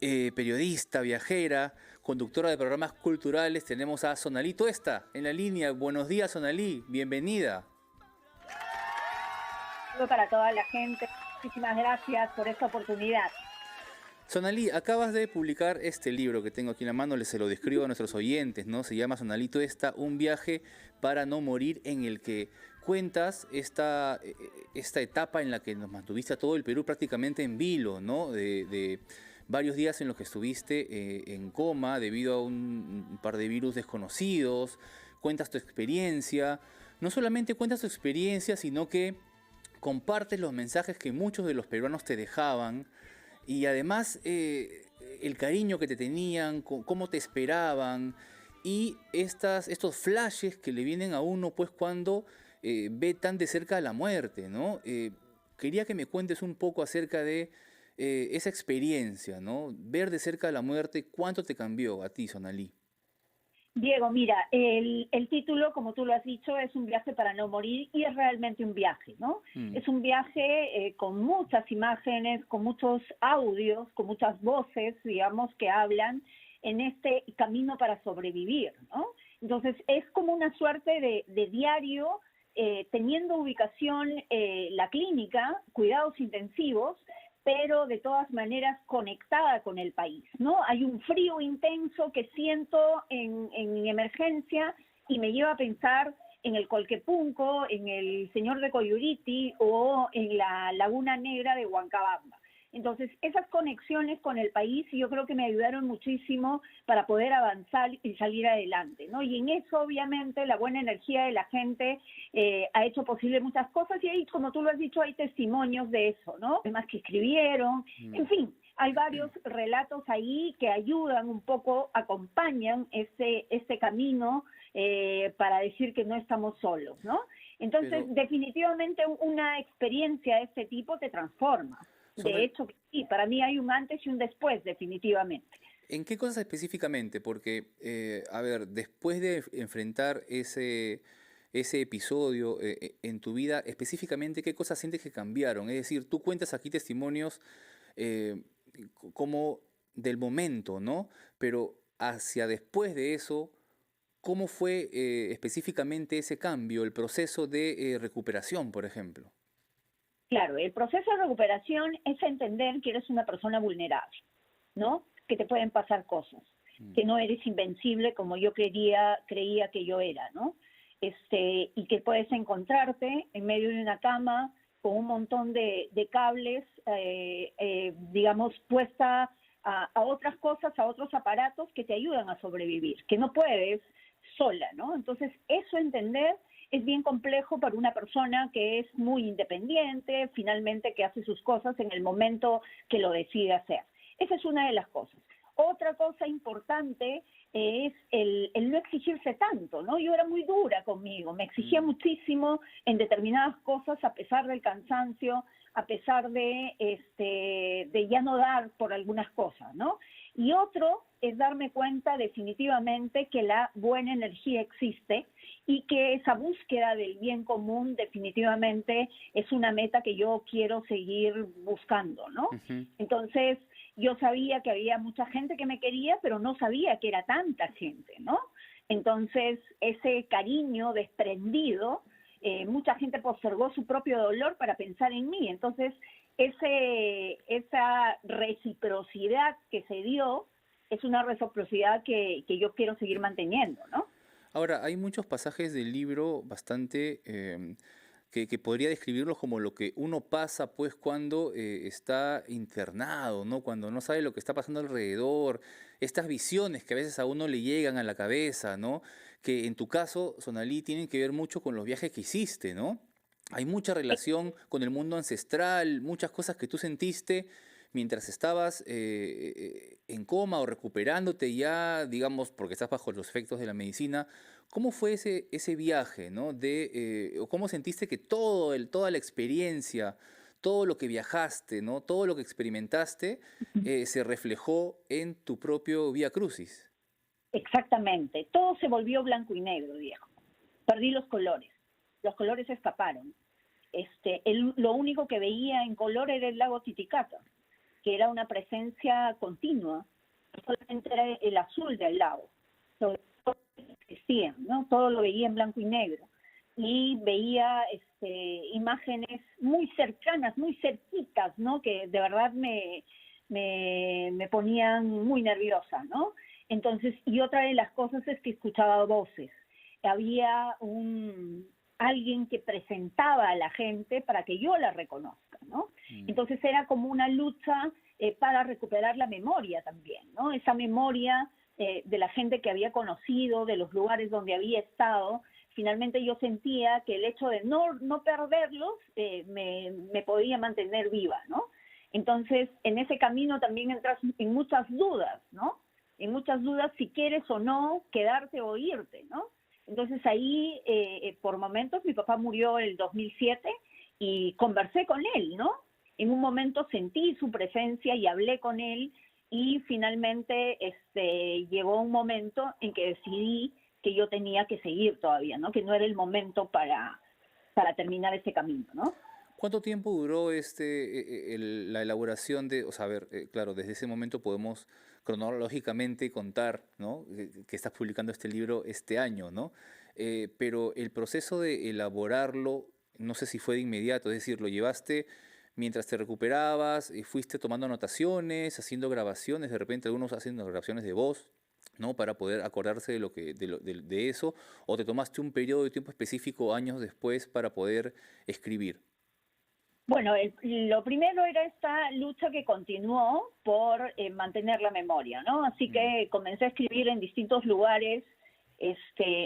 periodista, viajera, conductora de programas culturales. Tenemos a Sonalí Tuesta en la línea. Buenos días, Sonalí. Bienvenida. Saludo para toda la gente. Muchísimas gracias por esta oportunidad. Sonalí, acabas de publicar este libro que tengo aquí en la mano, se lo describo a nuestros oyentes, ¿no? Se llama Sonalí Tuesta, un viaje para no morir, en el que cuentas esta etapa en la que nos mantuviste a todo el Perú prácticamente en vilo, ¿no? De varios días en los que estuviste en coma debido a un par de virus desconocidos. Cuentas tu experiencia. No solamente cuentas tu experiencia, sino que compartes los mensajes que muchos de los peruanos te dejaban. Y además el cariño que te tenían, cómo te esperaban, y estos flashes que le vienen a uno pues cuando ve tan de cerca la muerte, ¿no? Quería que me cuentes un poco acerca de esa experiencia, ¿no? Ver de cerca la muerte, ¿cuánto te cambió a ti, Sonalí? Diego, mira, el título, como tú lo has dicho, es un viaje para no morir y es realmente un viaje, ¿no? Mm. Es un viaje con muchas imágenes, con muchos audios, con muchas voces, digamos, que hablan en este camino para sobrevivir, ¿no? Entonces, es como una suerte de diario, teniendo ubicación la clínica, cuidados intensivos, pero de todas maneras conectada con el país, ¿no? Hay un frío intenso que siento en mi emergencia y me lleva a pensar en el Colquepunco, en el Señor de Coyuriti o en la Laguna Negra de Huancabamba. Entonces, esas conexiones con el país yo creo que me ayudaron muchísimo para poder avanzar y salir adelante, ¿no? Y en eso, obviamente, la buena energía de la gente ha hecho posible muchas cosas y ahí, como tú lo has dicho, hay testimonios de eso, ¿no? Además que escribieron, en fin, hay varios relatos ahí que ayudan un poco, acompañan este camino para decir que no estamos solos, ¿no? Entonces, Pero, definitivamente una experiencia de este tipo te transforma. De hecho, sí, para mí hay un antes y un después, definitivamente. ¿en qué cosas específicamente? Porque, a ver, después de enfrentar ese episodio en tu vida, específicamente, ¿qué cosas sientes que cambiaron? Es decir, tú cuentas aquí testimonios eh, como del momento, ¿no? Pero hacia después de eso, ¿cómo fue específicamente ese cambio, el proceso de recuperación, por ejemplo? Claro, el proceso de recuperación es entender que eres una persona vulnerable, ¿no? Que te pueden pasar cosas, Mm. que no eres invencible como yo creía que yo era, ¿no? Y que puedes encontrarte en medio de una cama con un montón de cables, digamos, puesta a otras cosas, a otros aparatos que te ayudan a sobrevivir, que no puedes sola, ¿no? Entonces, eso entender es bien complejo para una persona que es muy independiente, finalmente que hace sus cosas en el momento que lo decide hacer. Esa es una de las cosas. Otra cosa importante es el no exigirse tanto, ¿no? Yo era muy dura conmigo, me exigía Mm. muchísimo en determinadas cosas a pesar del cansancio, a pesar de ya no dar por algunas cosas, ¿no? Y otro es darme cuenta definitivamente que la buena energía existe y que esa búsqueda del bien común definitivamente es una meta que yo quiero seguir buscando, ¿no? Ujú. Entonces, yo sabía que había mucha gente que me quería, pero no sabía que era tanta gente, ¿no? Entonces, ese cariño desprendido, mucha gente postergó su propio dolor para pensar en mí. Entonces, esa reciprocidad que se dio es una reciprocidad que yo quiero seguir manteniendo, ¿no? Ahora, hay muchos pasajes del libro bastante que podría describirlos como lo que uno pasa pues cuando está internado, ¿no? Cuando no sabe lo que está pasando alrededor, estas visiones que a veces a uno le llegan a la cabeza, ¿no? Que en tu caso, Sonalí, tienen que ver mucho con los viajes que hiciste, ¿no? Hay mucha relación con el mundo ancestral, muchas cosas que tú sentiste mientras estabas en coma o recuperándote ya, digamos, porque estás bajo los efectos de la medicina. ¿Cómo fue ese viaje, ¿no? O cómo sentiste que toda la experiencia, todo lo que viajaste, ¿no? Todo lo que experimentaste, se reflejó en tu propio Vía Crucis? Exactamente. Todo se volvió blanco y negro, Diego. Perdí los colores. Los colores escaparon. Lo único que veía en color era el lago Titicaca. que era una presencia continua, solamente era el azul del lago, todo existía, ¿no? Todo lo veía en blanco y negro, y veía imágenes muy cercanas, muy cerquitas, ¿no? Que de verdad me ponían muy nerviosa, ¿no? Entonces, y otra de las cosas es que escuchaba voces. Había alguien que presentaba a la gente para que yo la reconozca, ¿no? Entonces era como una lucha para recuperar la memoria también, ¿no? Esa memoria de la gente que había conocido, de los lugares donde había estado. Finalmente yo sentía que el hecho de no perderlos me podía mantener viva, ¿no? Entonces, en ese camino también entras en muchas dudas, ¿no? En muchas dudas si quieres o no quedarte o irte, ¿no? Entonces ahí, por momentos, mi papá murió en el 2007 y conversé con él, ¿no? En un momento sentí su presencia y hablé con él y finalmente llegó un momento en que decidí que yo tenía que seguir todavía, ¿no? Que no era el momento para terminar ese camino, ¿no? ¿Cuánto tiempo duró la elaboración de, o sea, a ver, claro, desde ese momento podemos cronológicamente contar, ¿no? Que estás publicando este libro este año, ¿no? Pero el proceso de elaborarlo, no sé si fue de inmediato, es decir, lo llevaste mientras te recuperabas, y fuiste tomando anotaciones, haciendo grabaciones, de repente algunos haciendo grabaciones de voz, ¿no? Para poder acordarse de de eso, o te tomaste un periodo de tiempo específico años después para poder escribir. Bueno, lo primero era esta lucha que continuó por mantener la memoria, ¿no? Así Mm. que comencé a escribir en distintos lugares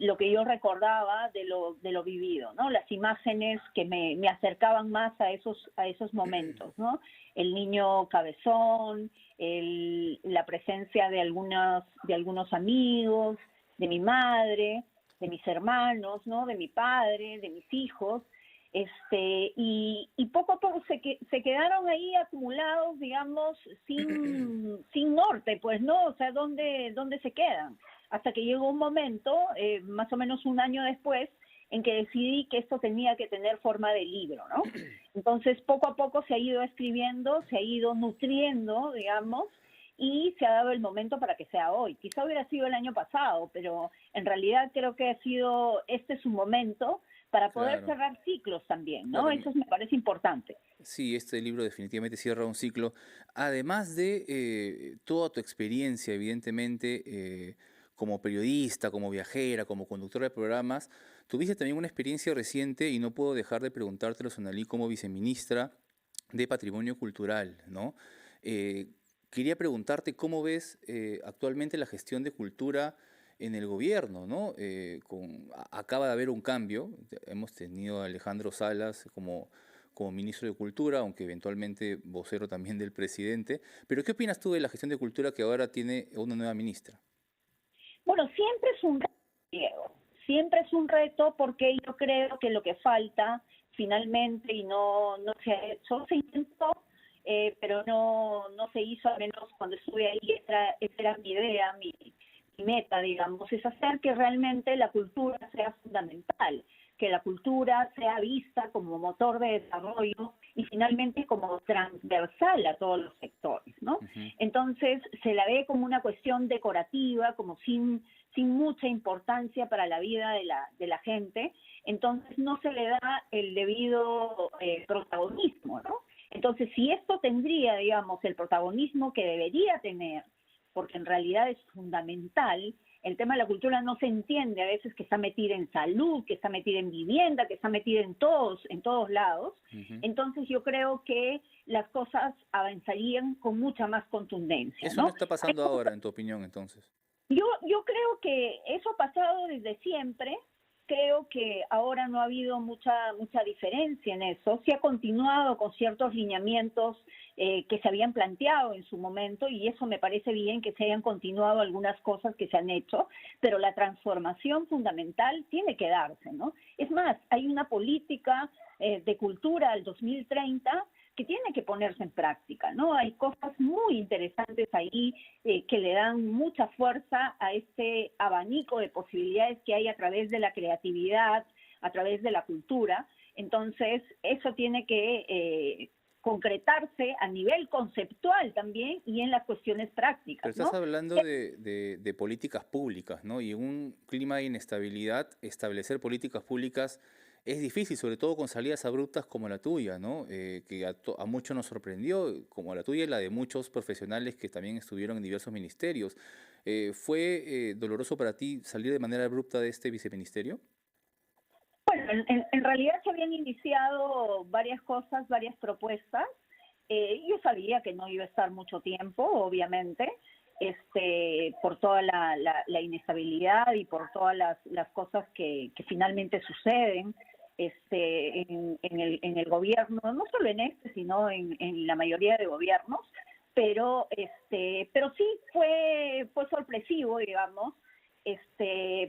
lo que yo recordaba de lo vivido, ¿no? Las imágenes que me acercaban más a esos momentos, ¿no? El niño cabezón, la presencia de algunos amigos, de mi madre, de mis hermanos, ¿no? De mi padre, de mis hijos. Y poco a poco se quedaron ahí acumulados, digamos, sin norte, pues, ¿no? O sea, ¿dónde se quedan? Hasta que llegó un momento, más o menos un año después, en que decidí que esto tenía que tener forma de libro, ¿no? Entonces, poco a poco se ha ido escribiendo, se ha ido nutriendo, digamos, y se ha dado el momento para que sea hoy. Quizá hubiera sido el año pasado, pero en realidad creo que este es un momento para poder Claro, cerrar ciclos también, ¿no? claro. Eso me parece importante. Sí, este libro definitivamente cierra un ciclo. Además de toda tu experiencia, evidentemente, como periodista, como viajera, como conductora de programas, tuviste también una experiencia reciente y no puedo dejar de preguntártelo, Sonalí, como viceministra de Patrimonio Cultural, ¿no? Eh, Quería preguntarte cómo ves actualmente la gestión de cultura en el gobierno, ¿no? Acaba de haber un cambio, hemos tenido a Alejandro Salas como ministro de Cultura, aunque eventualmente vocero también del presidente. Pero ¿qué opinas tú de la gestión de cultura que ahora tiene una nueva ministra? Bueno, siempre es un reto, Diego. Siempre es un reto porque yo creo que lo que falta finalmente y no se ha hecho, se intentó, pero no se hizo, al menos cuando estuve ahí, esa era mi idea, mi meta, digamos, es hacer que realmente la cultura sea fundamental, que la cultura sea vista como motor de desarrollo y finalmente como transversal a todos los sectores, ¿no? Ujú. Entonces se la ve como una cuestión decorativa, como sin mucha importancia para la vida de la gente, entonces no se le da el debido protagonismo, ¿no? Entonces, si esto tendría, digamos, el protagonismo que debería tener, porque en realidad es fundamental, el tema de la cultura no se entiende a veces que está metida en salud, que está metida en vivienda, que está metida en todos lados. Ujú. Entonces yo creo que las cosas avanzarían con mucha más contundencia, Eso no ¿no? está pasando ahora, en tu opinión, entonces. Yo creo que eso ha pasado desde siempre. Creo que ahora no ha habido mucha diferencia en eso. Se ha continuado con ciertos lineamientos que se habían planteado en su momento y eso me parece bien que se hayan continuado algunas cosas que se han hecho, pero la transformación fundamental tiene que darse, ¿no? Es más, hay una política de cultura al 2030 que tiene que ponerse en práctica, ¿no? Hay cosas muy interesantes ahí que le dan mucha fuerza a este abanico de posibilidades que hay a través de la creatividad, a través de la cultura. Entonces, eso tiene que concretarse a nivel conceptual también y en las cuestiones Pero prácticas, estás ¿no? hablando de políticas públicas, ¿no? Y en un clima de inestabilidad, establecer políticas públicas es difícil, sobre todo con salidas abruptas como la tuya, ¿no? Que a muchos nos sorprendió, como la tuya y la de muchos profesionales que también estuvieron en diversos ministerios. ¿Fue doloroso para ti salir de manera abrupta de este viceministerio? Bueno, en realidad se habían iniciado varias cosas, varias propuestas. Yo sabía que no iba a estar mucho tiempo, obviamente, por toda la inestabilidad y por todas las cosas que finalmente suceden en el gobierno, no solo en sino en la mayoría de gobiernos, pero sí fue sorpresivo, digamos,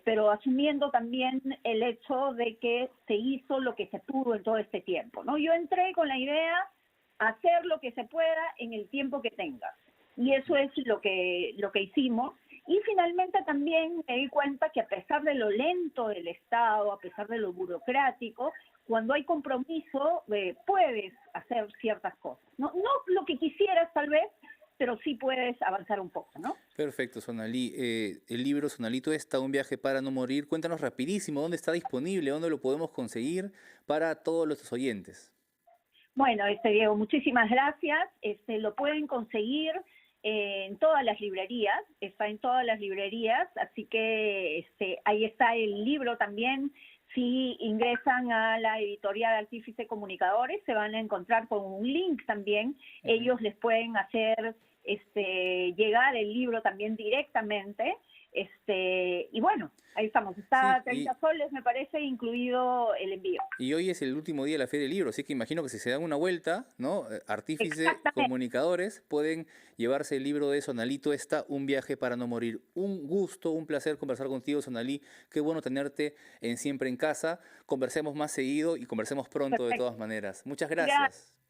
pero asumiendo también el hecho de que se hizo lo que se pudo en todo este tiempo, ¿no? Yo entré con la idea hacer lo que se pueda en el tiempo que tengas. Y eso es lo que hicimos. Y finalmente también me di cuenta que a pesar de lo lento del Estado, a pesar de lo burocrático, cuando hay compromiso, puedes hacer ciertas cosas. No lo que quisieras tal vez, pero sí puedes avanzar un poco, ¿no? Perfecto, Sonalí. El libro Sonalito está, un viaje para no morir. Cuéntanos rapidísimo dónde está disponible, dónde lo podemos conseguir para todos los oyentes. Bueno, Diego, muchísimas gracias. Lo pueden conseguir en todas las librerías, está en todas las librerías, así que ahí está el libro también. Si ingresan a la editorial Artífice Comunicadores, se van a encontrar con un link también. Ujú. Ellos les pueden hacer llegar el libro también directamente. Y bueno, ahí estamos. Está Sí, a 30 soles, me parece, incluido el envío. y hoy es el último día de la Feria del Libro, así que imagino que si se dan una vuelta, ¿no? Artífice Exactamente. Comunicadores pueden llevarse el libro de Sonalito está, un viaje para no morir. Un gusto, un placer conversar contigo, Sonalí. Qué bueno tenerte en Siempre en Casa. Conversemos más seguido y conversemos pronto de todas Perfecto. maneras. Muchas Gracias. gracias.